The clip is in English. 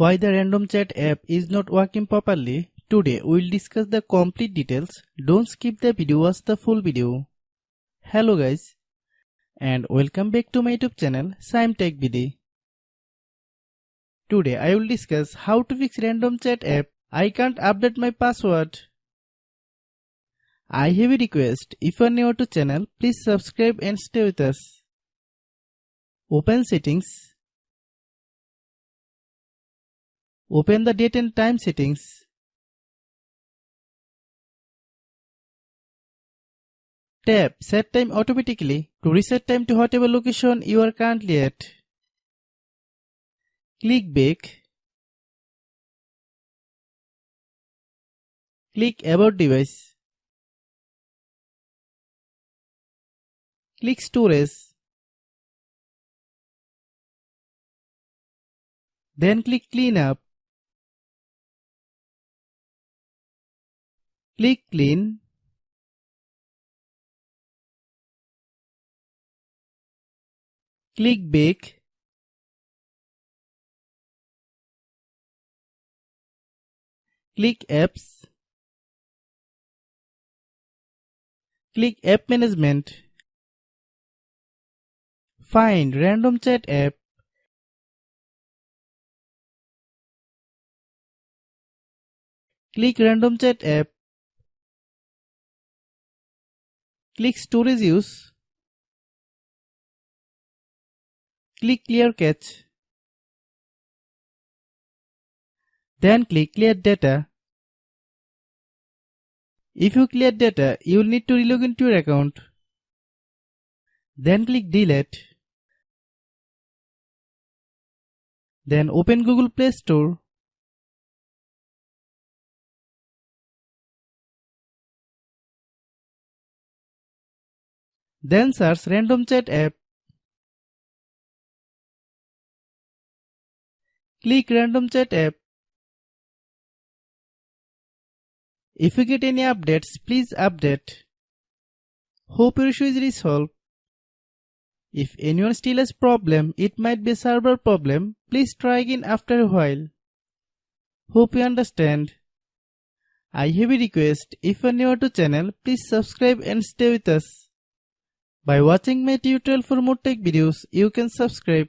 Why the random chat app is not working properly? Today we'll discuss the complete details. Don't skip the video, watch the full video. Hello guys and welcome back to my YouTube channel Shaem Tech Video. Today I will discuss how to fix random chat app. I can't update my password. I have a request. If you are new to channel, please subscribe and stay with us. Open settings. Open the date and time settings. Tap Set Time automatically to reset time to whatever location you are currently at. Click Back. Click About Device. Click Storage. Then click Clean Up. Click Clean. Click Back. Click Apps. Click App Management. Find Random Chat app. Click Random Chat app. Click Storage Use. Click Clear Cache. Then click Clear Data. If you clear data, you will need to relog into your account. Then click Delete. Then open Google Play Store. Then search Random Chat app. Click Random Chat app. If you get any updates, please update. Hope your issue is resolved. If anyone still has problem, it might be a server problem. Please try again after a while. Hope you understand. I have a request. If you are new to channel, please subscribe and stay with us. By watching my tutorial for more tech videos, you can subscribe.